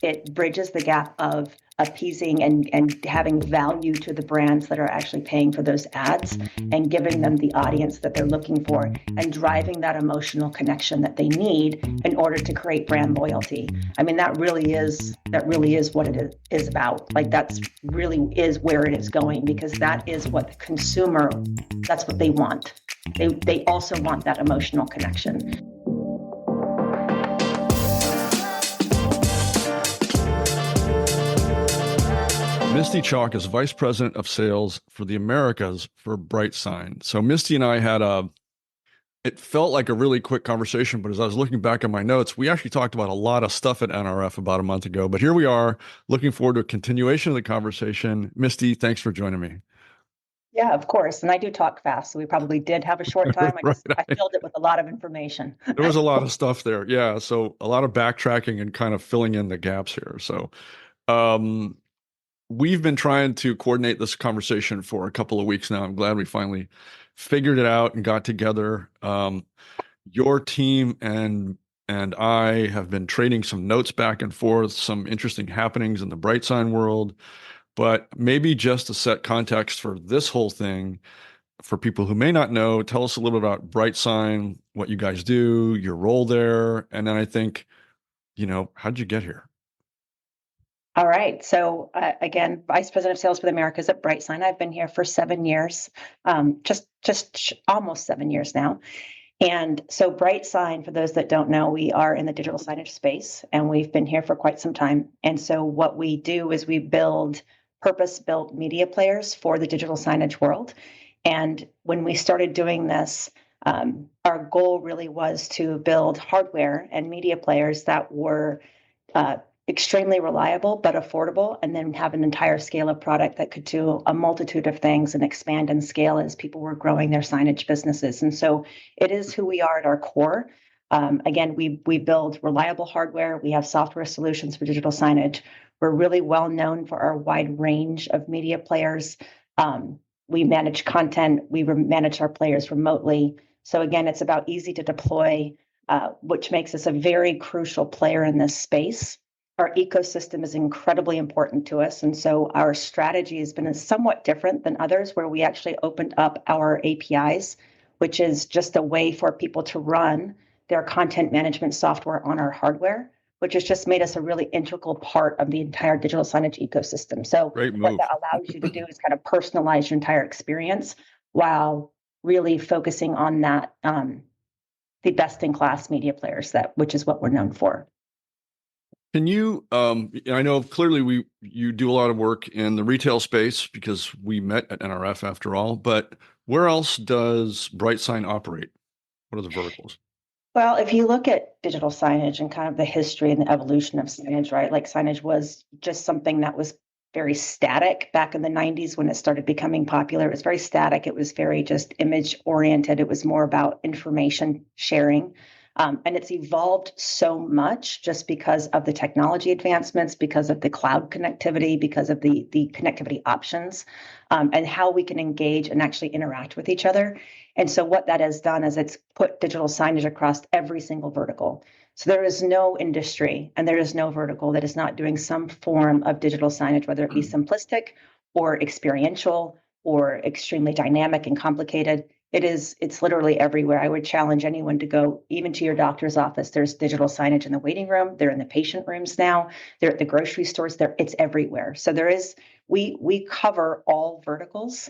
it bridges the gap of appeasing and having value to the brands that are actually paying for those ads and giving them the audience that they're looking for and driving that emotional connection that they need in order to create brand loyalty. I mean, that really is what it is about. Like, that's really is where it is going, because that is what the consumer, that's what they want. They also want that emotional connection. Misty Chalk is Vice President of Sales for the Americas for BrightSign. So Misty and I had it felt like a really quick conversation, but as I was looking back at my notes, we actually talked about a lot of stuff at NRF about a month ago. But here we are, looking forward to a continuation of the conversation. Misty, thanks for joining me. Yeah, of course. And I do talk fast, so we probably did have a short time. Right. I filled it with a lot of information. There was a lot of stuff there. Yeah. So a lot of backtracking and kind of filling in the gaps here. So we've been trying to coordinate this conversation for a couple of weeks now. I'm glad we finally figured it out and got together. Your team and I have been trading some notes back and forth, some interesting happenings in the BrightSign world. But maybe just to set context for this whole thing, for people who may not know, tell us a little bit about BrightSign, what you guys do, your role there, and then I think, how'd you get here? All right. So again, Vice President of Sales for the Americas at BrightSign. I've been here for 7 years, just almost 7 years now. And so BrightSign, for those that don't know, we are in the digital signage space, and we've been here for quite some time. And so what we do is we build purpose-built media players for the digital signage world. And when we started doing this, our goal really was to build hardware and media players that were extremely reliable but affordable, and then have an entire scale of product that could do a multitude of things and expand and scale as people were growing their signage businesses. And so it is who we are at our core. Again, we build reliable hardware. We have software solutions for digital signage. We're really well known for our wide range of media players. We manage content. We manage our players remotely. So again, it's about easy to deploy, which makes us a very crucial player in this space. Our ecosystem is incredibly important to us. And so our strategy has been somewhat different than others, where we actually opened up our APIs, which is just a way for people to run their content management software on our hardware, which has just made us a really integral part of the entire digital signage ecosystem. So what that allows you to do is kind of personalize your entire experience while really focusing on that, the best-in-class media players, which is what we're known for. Can you, I know clearly you do a lot of work in the retail space because we met at NRF after all, but where else does BrightSign operate? What are the verticals? Well, if you look at digital signage and kind of the history and the evolution of signage, right? Like, signage was just something that was very static back in the 90s when it started becoming popular. It was very static. It was very just image oriented. It was more about information sharing. And it's evolved so much just because of the technology advancements, because of the cloud connectivity, because of the connectivity options, and how we can engage and actually interact with each other. And so what that has done is it's put digital signage across every single vertical. So there is no industry and there is no vertical that is not doing some form of digital signage, whether it be simplistic or experiential or extremely dynamic and complicated. It's literally everywhere. I would challenge anyone to go even to your doctor's office. There's digital signage in the waiting room. They're in the patient rooms now. They're at the grocery stores. It's everywhere. So we cover all verticals.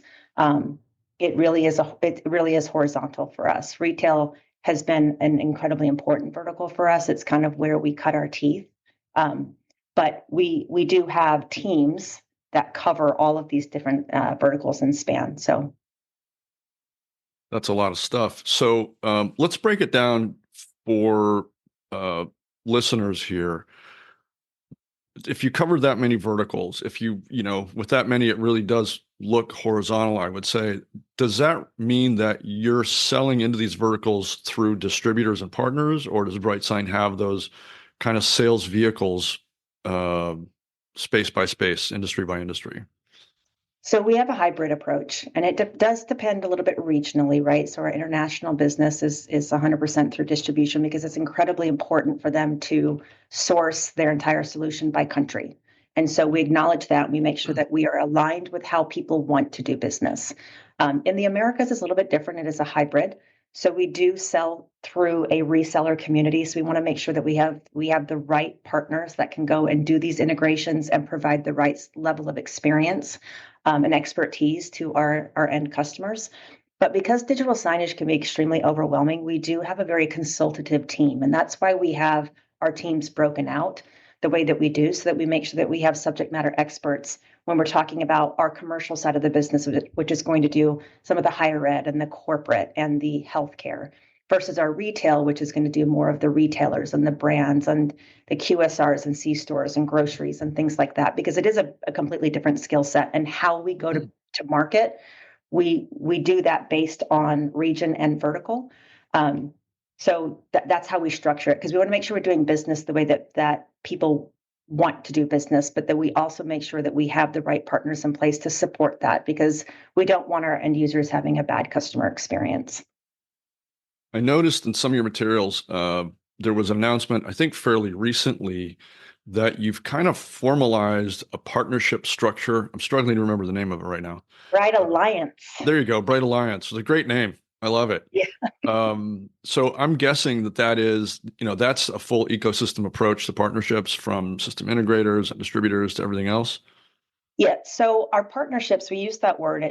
It really is horizontal for us. Retail has been an incredibly important vertical for us. It's kind of where we cut our teeth. But we do have teams that cover all of these different verticals and span. So that's a lot of stuff. So let's break it down for listeners here. If you cover that many verticals, if with that many, it really does look horizontal, I would say. Does that mean that you're selling into these verticals through distributors and partners, or does BrightSign have those kind of sales vehicles, space by space, industry by industry? So we have a hybrid approach, and it does depend a little bit regionally, right? So our international business is 100% through distribution because it's incredibly important for them to source their entire solution by country. And so we acknowledge that, and we make sure that we are aligned with how people want to do business. In the Americas, it's a little bit different. It is a hybrid. So we do sell through a reseller community. So we want to make sure that we have the right partners that can go and do these integrations and provide the right level of experience and expertise to our end customers. But because digital signage can be extremely overwhelming, we do have a very consultative team. And that's why we have our teams broken out the way that we do, so that we make sure that we have subject matter experts when we're talking about our commercial side of the business, which is going to do some of the higher ed and the corporate and the healthcare, versus our retail, which is going to do more of the retailers and the brands and the QSRs and C stores and groceries and things like that, because it is a completely different skill set. And how we go to market, we do that based on region and vertical. So that's how we structure it, because we want to make sure we're doing business the way that people want to do business, but that we also make sure that we have the right partners in place to support that, because we don't want our end users having a bad customer experience. I noticed in some of your materials, there was an announcement, I think fairly recently, that you've kind of formalized a partnership structure. I'm struggling to remember the name of it right now. Right Alliance. There you go, Bright Alliance. It's a great name. I love it. Yeah. So I'm guessing that is, that's a full ecosystem approach to partnerships, from system integrators and distributors to everything else. Yeah, so our partnerships, we use that word,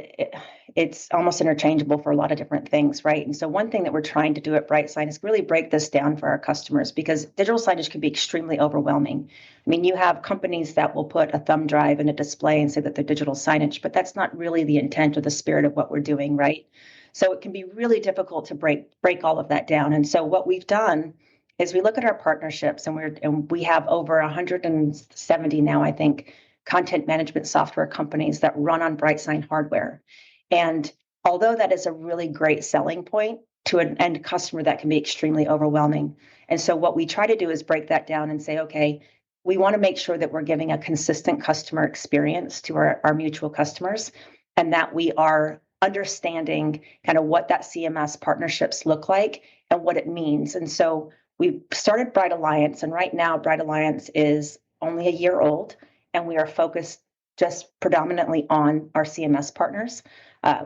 it's almost interchangeable for a lot of different things, right? And so one thing that we're trying to do at BrightSign is really break this down for our customers, because digital signage can be extremely overwhelming. I mean, you have companies that will put a thumb drive in a display and say that they're digital signage, but that's not really the intent or the spirit of what we're doing, right? So it can be really difficult to break all of that down. And so what we've done is we look at our partnerships, and we have over 170 now, I think, content management software companies that run on BrightSign hardware. And although that is a really great selling point to an end customer, that can be extremely overwhelming. And so what we try to do is break that down and say, okay, we want to make sure that we're giving a consistent customer experience to our mutual customers, and that we are understanding kind of what that CMS partnerships look like and what it means. And so we started Bright Alliance, and right now Bright Alliance is only a year old, and we are focused just predominantly on our CMS partners.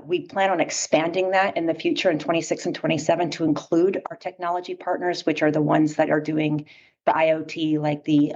We plan on expanding that in the future in 26 and 27 to include our technology partners, which are the ones that are doing the IoT, like the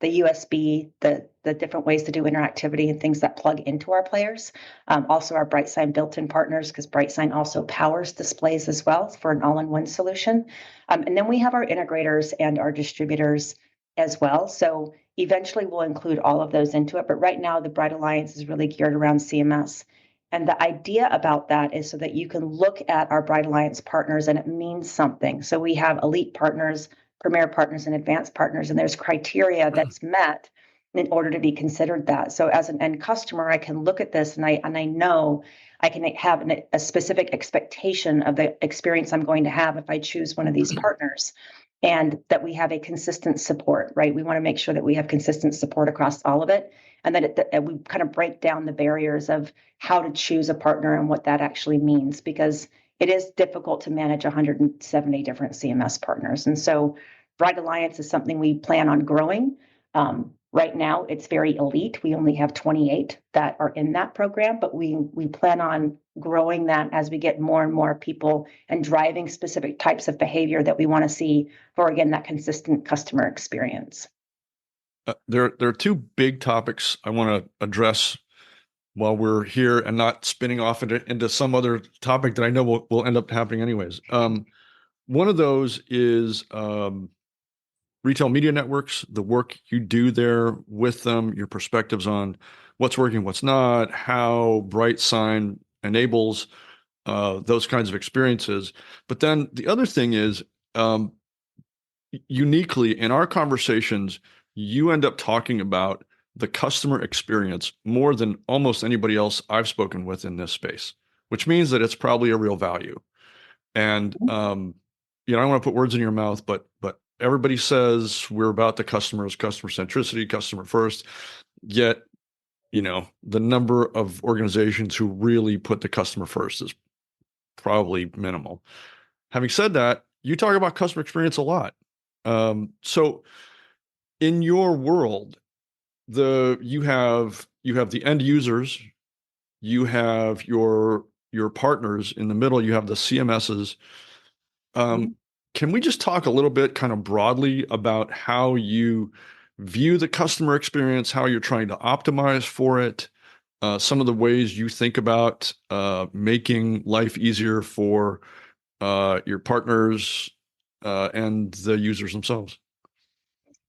USB, the different ways to do interactivity and things that plug into our players. Also our BrightSign built-in partners, because BrightSign also powers displays as well for an all-in-one solution. And then we have our integrators and our distributors as well. So eventually we'll include all of those into it. But right now, the Bright Alliance is really geared around CMS. And the idea about that is so that you can look at our Bright Alliance partners and it means something. So we have elite partners, premier partners, and advanced partners, and there's criteria that's met in order to be considered that. So as an end customer, I can look at this and I know I can have a specific expectation of the experience I'm going to have if I choose one of these partners, and that we have a consistent support, right? We want to make sure that we have consistent support across all of it, and that we kind of break down the barriers of how to choose a partner and what that actually means, because it is difficult to manage 170 different CMS partners. And so Bright Alliance is something we plan on growing. Right now, it's very elite. We only have 28 that are in that program, but we plan on growing that as we get more and more people and driving specific types of behavior that we want to see for, again, that consistent customer experience. There are two big topics I want to address while we're here, and not spinning off into some other topic that I know will end up happening anyways. One of those is retail media networks, the work you do there with them, your perspectives on what's working, what's not, how BrightSign enables those kinds of experiences. But then the other thing is, uniquely in our conversations, you end up talking about the customer experience more than almost anybody else I've spoken with in this space, which means that it's probably a real value. And I don't want to put words in your mouth, but everybody says we're about the customers, customer centricity, customer first. Yet the number of organizations who really put the customer first is probably minimal. Having said that, you talk about customer experience a lot. So in your world, you have the end users, you have your partners in the middle, you have the CMSs. Mhm. Can we just talk a little bit kind of broadly about how you view the customer experience, how you're trying to optimize for it, some of the ways you think about making life easier for your partners and the users themselves?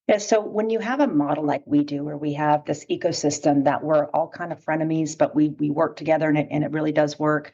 Yeah, so when you have a model like we do, where we have this ecosystem that we're all kind of frenemies, but we work together and it really does work.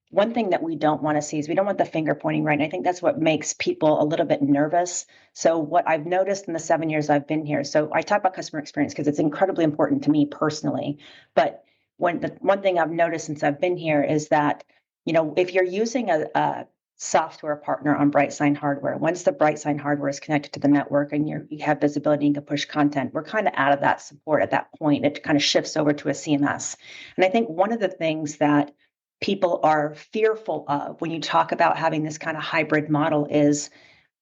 One thing that we don't want to see is we don't want the finger pointing, right? And I think that's what makes people a little bit nervous. So what I've noticed in the 7 years I've been here, so I talk about customer experience because it's incredibly important to me personally. But the one thing I've noticed since I've been here is that, if you're using a software partner on BrightSign hardware. Once the BrightSign hardware is connected to the network and you have visibility and can push content, we're kind of out of that support at that point. It kind of shifts over to a CMS. And I think one of the things that people are fearful of when you talk about having this kind of hybrid model is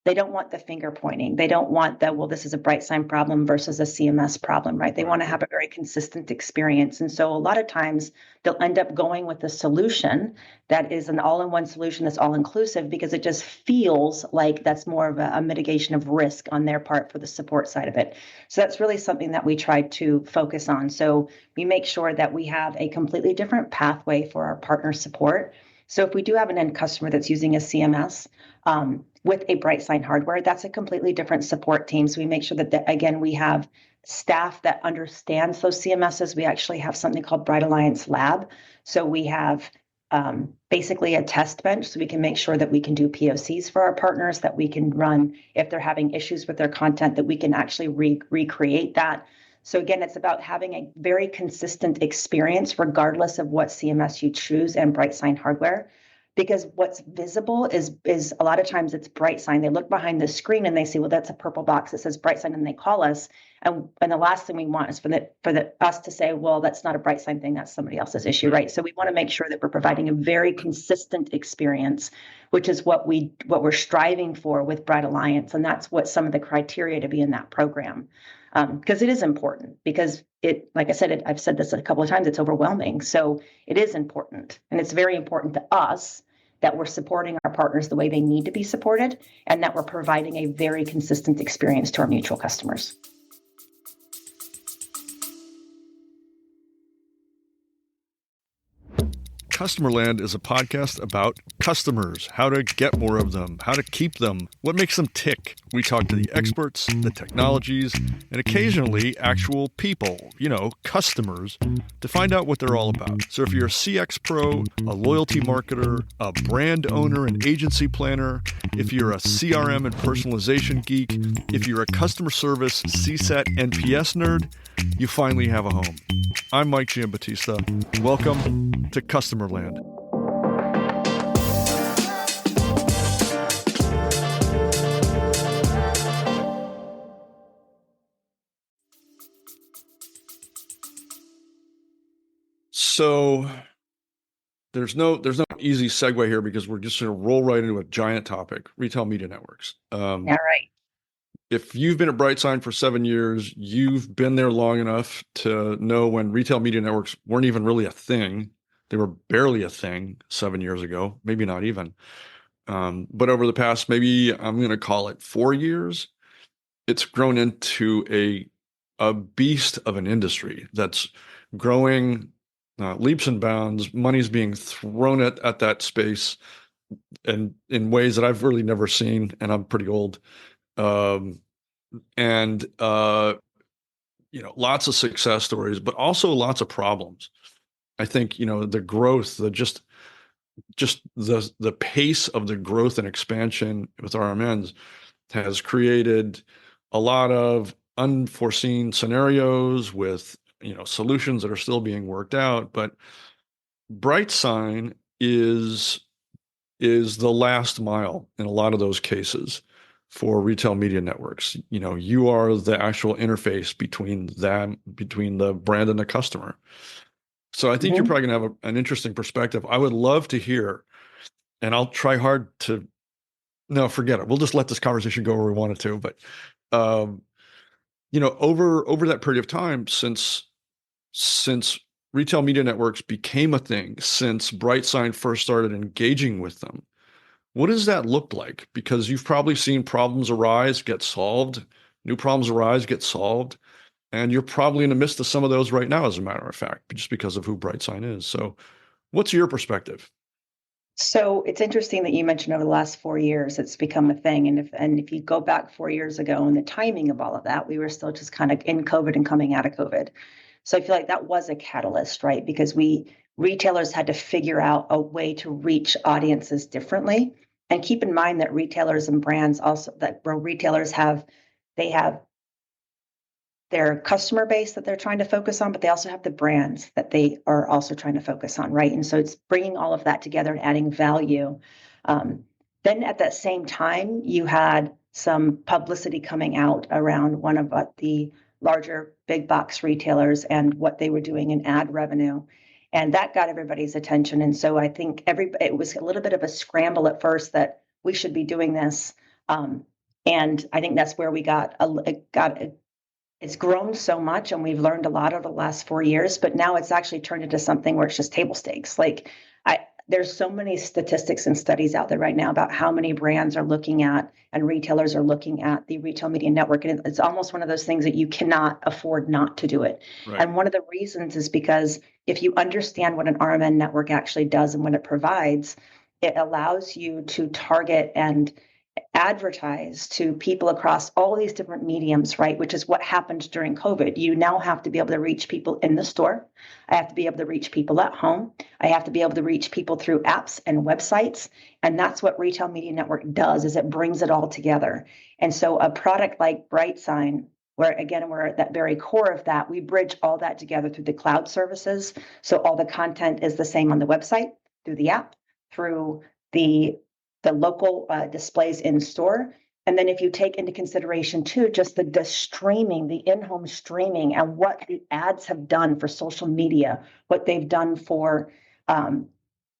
they don't want the finger pointing. They don't want the, well, this is a BrightSign problem versus a CMS problem, right? They Right. want to have a very consistent experience. And so a lot of times they'll end up going with a solution that is an all-in-one solution that's all-inclusive because it just feels like that's more of a mitigation of risk on their part for the support side of it. So that's really something that we try to focus on. So we make sure that we have a completely different pathway for our partner support. So if we do have an end customer that's using a CMS, with a BrightSign hardware, that's a completely different support team. So we make sure that, again, we have staff that understands those CMSs. We actually have something called Bright Alliance Lab. So we have basically a test bench so we can make sure that we can do POCs for our partners, that we can run if they're having issues with their content, that we can actually recreate that. So again, it's about having a very consistent experience regardless of what CMS you choose and BrightSign hardware, because what's visible is a lot of times it's BrightSign. They look behind the screen and they see, well, that's a purple box that says BrightSign, and they call us. And the last thing we want is for us to say, well, that's not a BrightSign thing, that's somebody else's issue, right? So we want to make sure that we're providing a very consistent experience, which is what we're striving for with Bright Alliance, and that's what some of the criteria to be in that program. Because it is important, because like I said, I've said this a couple of times, it's overwhelming. So it is important. And it's very important to us that we're supporting our partners the way they need to be supported, and that we're providing a very consistent experience to our mutual customers. Customerland is a podcast about customers, how to get more of them, how to keep them, what makes them tick. We talk to the experts, the technologies, and occasionally actual people, customers, to find out what they're all about. So if you're a CX pro, a loyalty marketer, a brand owner and agency planner, if you're a CRM and personalization geek, if you're a customer service CSAT NPS nerd, you finally have a home. I'm Mike Giambattista. Welcome to Customerland. So there's no easy segue here because we're just going to roll right into a giant topic: retail media networks. All right. If you've been at BrightSign for 7 years, you've been there long enough to know when retail media networks weren't even really a thing. They were barely a thing 7 years ago, maybe not even. But over the past, maybe I'm going to call it 4 years, it's grown into a beast of an industry that's growing leaps and bounds. Money's being thrown at that space, and in ways that I've really never seen, and I'm pretty old. And lots of success stories, but also lots of problems. I think the growth, just the pace of the growth and expansion with RMNs has created a lot of unforeseen scenarios with solutions that are still being worked out. But BrightSign is the last mile in a lot of those cases for retail media networks. You are the actual interface between them, between the brand and the customer. So I think you're Mhm. probably going to have an interesting perspective. I would love to hear, and I'll try hard to, no, forget it. We'll just let this conversation go where we want it to. But, um, over that period of time, since retail media networks became a thing, since BrightSign first started engaging with them, what does that look like? Because you've probably seen problems arise, get solved, new problems arise, get solved, and you're probably in the midst of some of those right now, as a matter of fact, just because of who BrightSign is. So, what's your perspective? So it's interesting that you mentioned over the last 4 years, it's become a thing. And if you go back 4 years ago and the timing of all of that, we were still just kind of in COVID and coming out of COVID. So I feel like that was a catalyst, right? Because we retailers had to figure out a way to reach audiences differently. And keep in mind that retailers and brands also that where retailers have they have their customer base that they're trying to focus on, but they also have the brands that they are also trying to focus on, right? And so it's bringing all of that together and adding value. Um, then at that same time, you had some publicity coming out around one of the larger big box retailers and what they were doing in ad revenue. And that got everybody's attention. And so I think it was a little bit of a scramble at first that we should be doing this. And I think that's where we got it's grown so much and we've learned a lot over the last 4 years, but now it's actually turned into something where it's just table stakes. Like there's so many statistics and studies out there right now about how many brands are looking at and retailers are looking at the retail media network. And it's almost one of those things that you cannot afford not to do it. Right. And one of the reasons is because if you understand what an RMN network actually does and what it provides, it allows you to target and advertise to people across all these different mediums, right? Which is what happened during COVID. You now have to be able to reach people in the store. I have to be able to reach people at home. I have to be able to reach people through apps and websites. And that's what Retail Media Network does, is it brings it all together. And so a product like BrightSign, where again, we're at that very core of that, we bridge all that together through the cloud services. So all the content is the same on the website, through the app, through the local displays in store. And then if you take into consideration too, just the streaming, the in-home streaming and what the ads have done for social media, what they've done for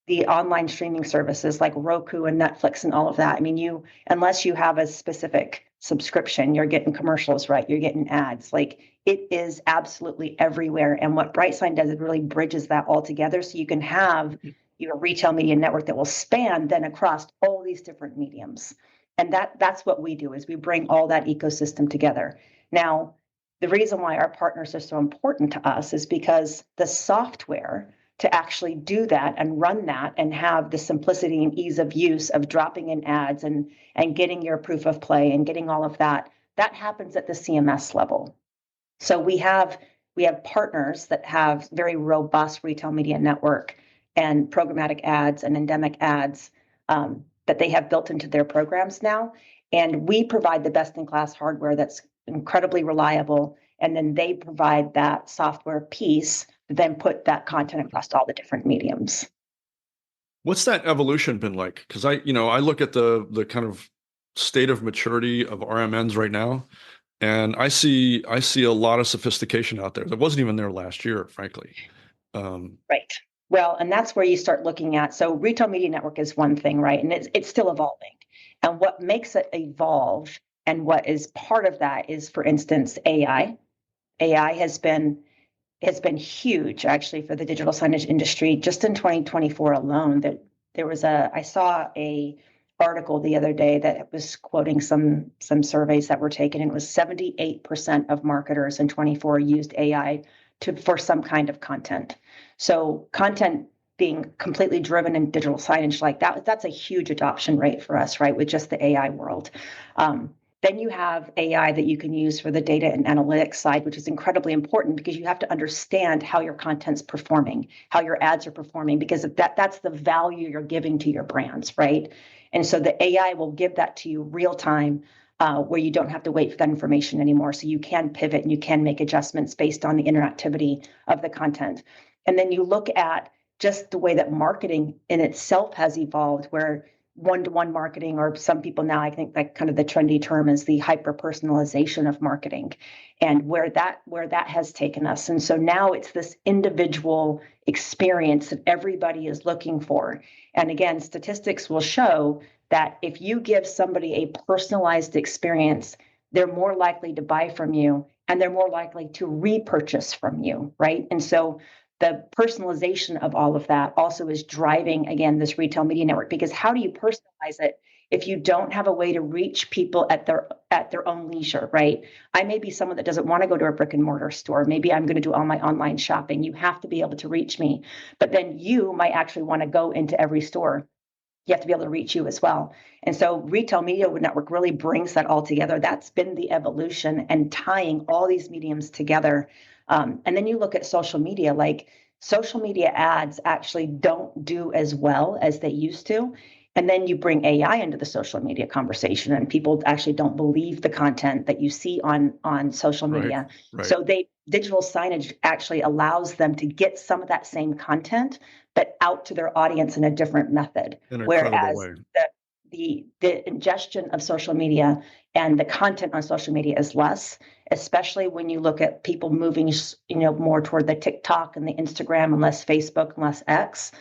the online streaming services like Roku and Netflix and all of that. I mean, unless you have a specific subscription, you're getting commercials, right? You're getting ads. Like it is absolutely everywhere. And what BrightSign does, it really bridges that all together. So you can have your retail media network that will span then across all these different mediums. And that's what we do, is we bring all that ecosystem together. Now, the reason why our partners are so important to us is because the software to actually do that and run that and have the simplicity and ease of use of dropping in ads and getting your proof of play and getting all of that, that happens at the CMS level. So we have partners that have very robust retail media network and programmatic ads and endemic ads that they have built into their programs now. And we provide the best in class hardware that's incredibly reliable. And then they provide that software piece, then put that content across all the different mediums. What's that evolution been like? Because I look at the kind of state of maturity of RMNs right now, and I see a lot of sophistication out there that wasn't even there last year, frankly. Right. Well, and that's where you start looking at. So retail media network is one thing, right? And it's still evolving. And what makes it evolve and what is part of that is, for instance, AI. AI has been huge actually for the digital signage industry. Just in 2024 alone, that I saw a article the other day that was quoting some surveys that were taken, and it was 78% of marketers in 24 used AI for some kind of content. So content being completely driven in digital signage like that's a huge adoption rate for us, right? With just the AI world. Then you have AI that you can use for the data and analytics side, which is incredibly important because you have to understand how your content's performing, how your ads are performing, because that's the value you're giving to your brands, right? And so the AI will give that to you real time, where you don't have to wait for that information anymore. So you can pivot and you can make adjustments based on the interactivity of the content. And then you look at just the way that marketing in itself has evolved, where one-to-one marketing, or some people now, I think that kind of the trendy term is the hyper personalization of marketing, and where that has taken us. And so now it's this individual experience that everybody is looking for. And again, statistics will show that if you give somebody a personalized experience, they're more likely to buy from you, and they're more likely to repurchase from you, right? And so the personalization of all of that also is driving, again, this retail media network, because how do you personalize it if you don't have a way to reach people at their own leisure, right? I may be someone that doesn't want to go to a brick and mortar store. Maybe I'm going to do all my online shopping. You have to be able to reach me, but then you might actually want to go into every store. You have to be able to reach you as well. And so retail media network really brings that all together. That's been the evolution, and tying all these mediums together. And then you look at social media, like social media ads actually don't do as well as they used to. And then you bring AI into the social media conversation, and people actually don't believe the content that you see on social Right. media. Right. So digital signage actually allows them to get some of that same content, but out to their audience in a different method. In a credible Whereas way. the ingestion of social media and the content on social media is less, especially when you look at people moving, more toward the TikTok and the Instagram, and less Facebook and less X.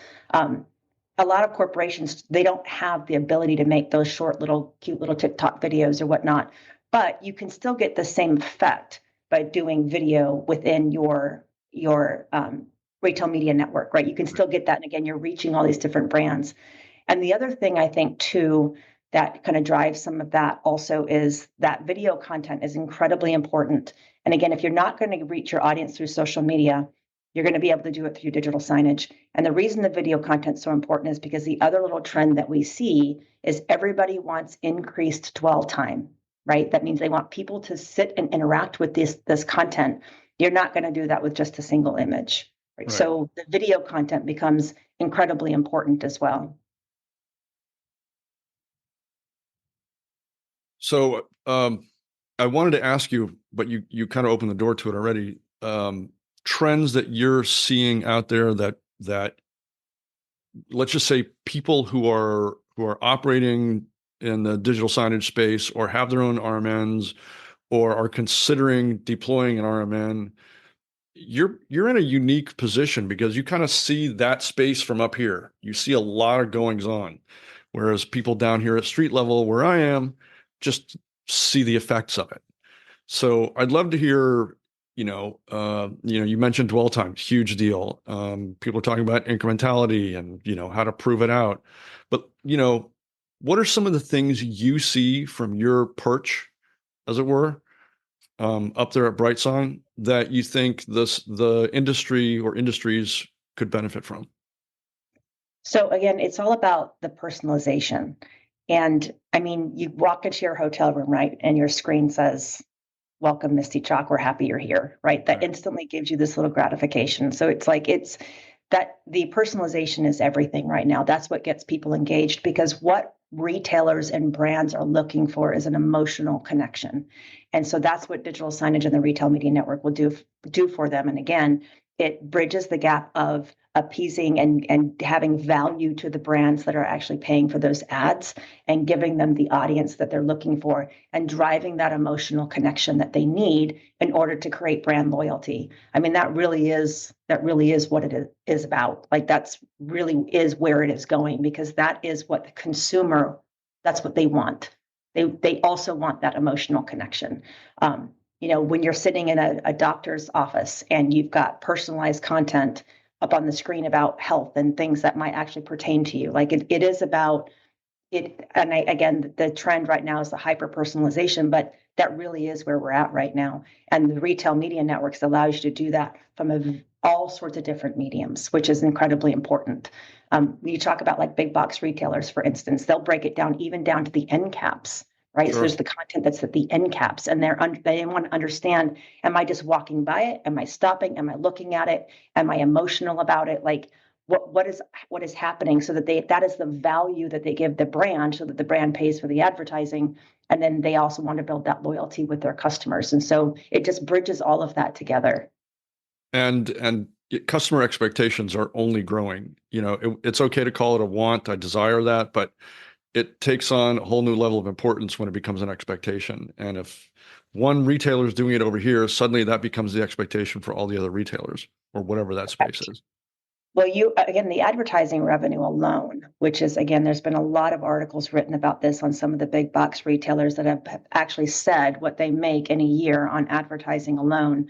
A lot of corporations, they don't have the ability to make those short little cute little TikTok videos or whatnot, but you can still get the same effect by doing video within your retail media network, right? You can still get that, and again, you're reaching all these different brands. And the other thing I think too that kind of drives some of that also is that video content is incredibly important. And again, if you're not going to reach your audience through social media, you're going to be able to do it through digital signage. And the reason the video content is so important is because the other little trend that we see is everybody wants increased dwell time, right? That means they want people to sit and interact with this content. You're not going to do that with just a single image, right? Right. So the video content becomes incredibly important as well. So I wanted to ask you, but you kind of opened the door to it already. Trends that you're seeing out there that let's just say people who are operating in the digital signage space, or have their own RMNs, or are considering deploying an RMN. You're in a unique position because you kind of see that space from up here. You see a lot of goings on, whereas people down here at street level where I am just see the effects of it. So I'd love to hear, you mentioned dwell time, huge deal. People are talking about incrementality and, how to prove it out. But, what are some of the things you see from your perch, as it were, up there at BrightSign, that you think the industry or industries could benefit from? So again, it's all about the personalization. And I mean, you walk into your hotel room, right? And your screen says, "Welcome, Misty Chalk. We're happy you're here," right? That Right. instantly gives you this little gratification. So it's like it's that the personalization is everything right now. That's what gets people engaged, because what retailers and brands are looking for is an emotional connection. And so that's what digital signage and the retail media network will do for them. And again, it bridges the gap of appeasing and having value to the brands that are actually paying for those ads, and giving them the audience that they're looking for, and driving that emotional connection that they need in order to create brand loyalty. I mean, that really is what it is about. Like that's really is where it is going, because that is what the consumer, that's what they want. They also want that emotional connection. When you're sitting in a doctor's office and you've got personalized content up on the screen about health and things that might actually pertain to you, like it is about it. And again, the trend right now is the hyper personalization, but that really is where we're at right now. And the retail media networks allows you to do that from all sorts of different mediums, which is incredibly important. You talk about like big box retailers, for instance, they'll break it down even down to the end caps, right? So Sure. there's the content that's at the end caps, and they want to understand: am I just walking by it? Am I stopping? Am I looking at it? Am I emotional about it? Like what is happening, so that that is the value that they give the brand, so that the brand pays for the advertising, and then they also want to build that loyalty with their customers. And so it just bridges all of that together. And customer expectations are only growing. It's okay to call it a want. I desire that, but it takes on a whole new level of importance when it becomes an expectation. And if one retailer is doing it over here, suddenly that becomes the expectation for all the other retailers or whatever that space is. Well, again, the advertising revenue alone, which is, again, there's been a lot of articles written about this on some of the big box retailers that have actually said what they make in a year on advertising alone.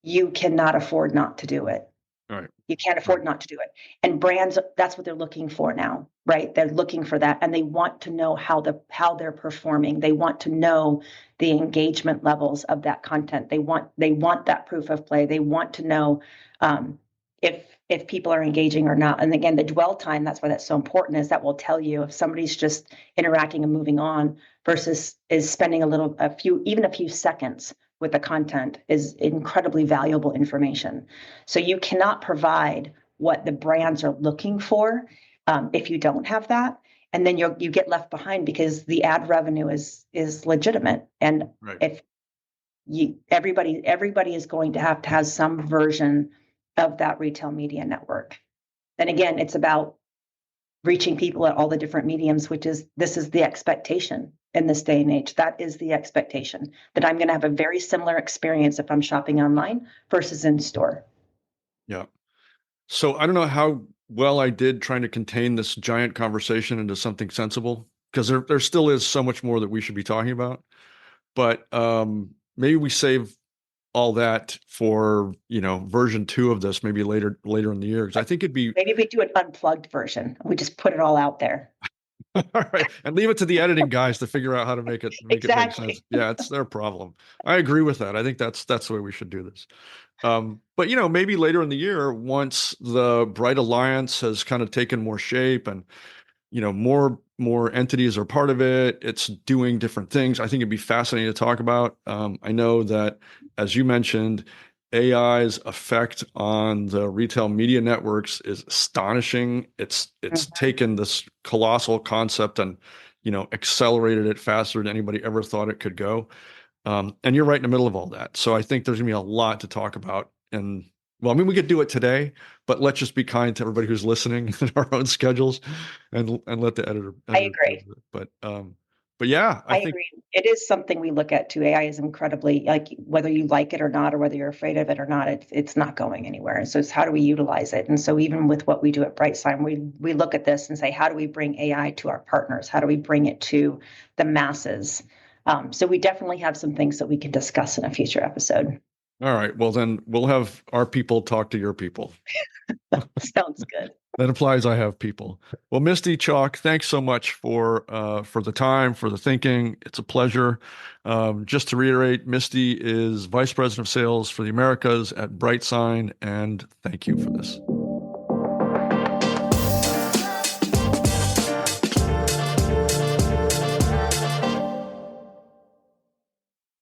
You cannot afford not to do it. All right. You can't afford not to do it. And brands, that's what they're looking for now, right? They're looking for that, and they want to know how they're performing. They want to know the engagement levels of that content. They want that proof of play. They want to know if people are engaging or not. And again, the dwell time, that's why that's so important, is that will tell you if somebody's just interacting and moving on versus is spending even a few seconds with the content is incredibly valuable information. So you cannot provide what the brands are looking for if you don't have that, and then you get left behind because the ad revenue is legitimate, and Right. if everybody is going to have some version of that retail media network. And again, it's about reaching people at all the different mediums, this is the expectation in this day and age. That is the expectation, that I'm going to have a very similar experience if I'm shopping online versus in store. Yeah. So I don't know how well I did trying to contain this giant conversation into something sensible, because there still is so much more that we should be talking about. But maybe we save all that for, version 2 of this, maybe later in the year. Because I think it'd be Maybe we do an unplugged version. We just put it all out there. all right, and leave it to the editing guys to figure out how to make it make sense. Exactly. Yeah, it's their problem. I agree with that. I think that's the way we should do this. But maybe later in the year, once the Bright Alliance has kind of taken more shape and more entities are part of it, it's doing different things. I think it'd be fascinating to talk about. I know that, as you mentioned, AI's effect on the retail media networks is astonishing. It's taken this colossal concept and accelerated it faster than anybody ever thought it could go. And you're right in the middle of all that. So I think there's gonna be a lot to talk about. And well, I mean, we could do it today, but let's just be kind to everybody who's listening in our own schedules and let the editor I deal agree. with it. But yeah, I I think agree. It is something we look at too. AI is incredibly, like, whether you like it or not, or whether you're afraid of it or not, it's not going anywhere. And so it's how do we utilize it? And so even with what we do at BrightSign, we look at this and say, how do we bring AI to our partners? How do we bring it to the masses? So we definitely have some things that we can discuss in a future episode. all right. Well, then we'll have our people talk to your people. Sounds good. That implies I have people. Well, Misty Chalk, thanks so much for the time, for the thinking. It's a pleasure. Just to reiterate, Misty is Vice President of Sales for the Americas at BrightSign, and thank you for this.